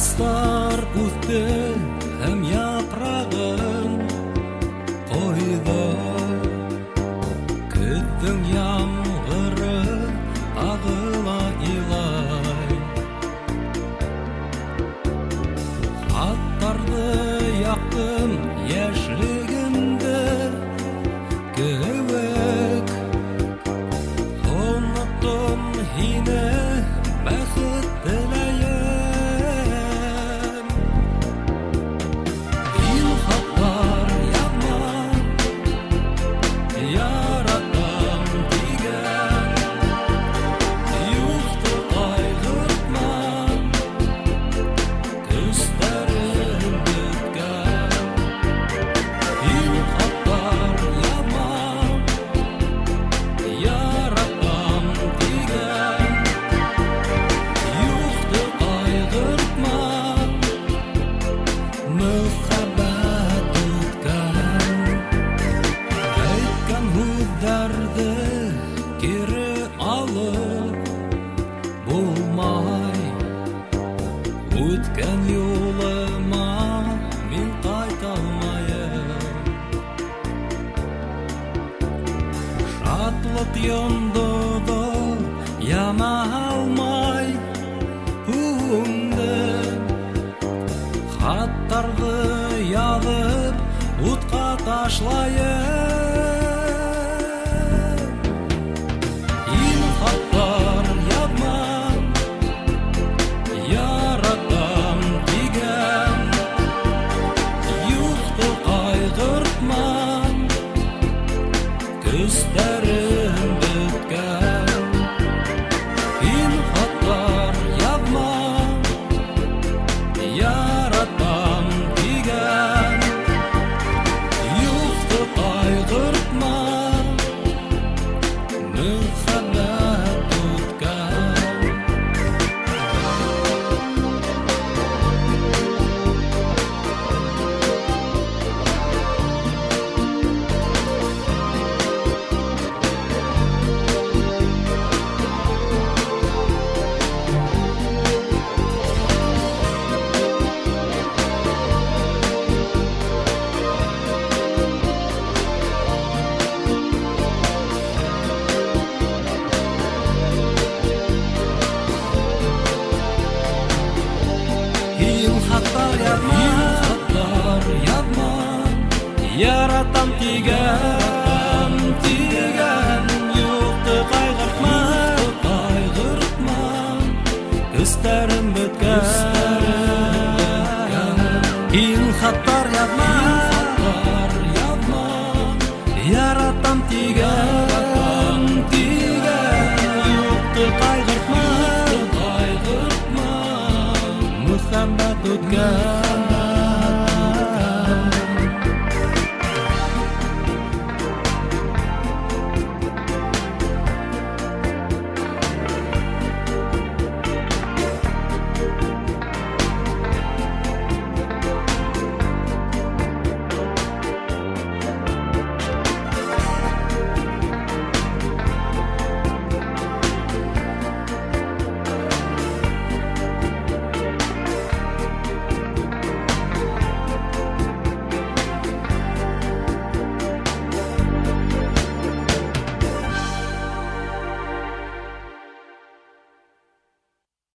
Yaslar үтті һәм япрағын қойды. Күттің ямғыры ағыла илай. Хаттарды яқтым яшьлегімді кеуек. Ұнықтым һине бәхет теләйем. Үткән юлыма мин кайталмайым. Шатлык йондыды яна алмай үңді. Хаттарды язып утка ташлайым. Күздерім біткен, ин хаттар язма, яратам деген. Юқты қайғыртма, мөхәббәт үткен. Хаттар язма, яратам тиген, юқты қайғыртма, күздерім біткен. Ин хаттар язма, яратам тиген, юқты қайғыртма, мөхәббәт үткен.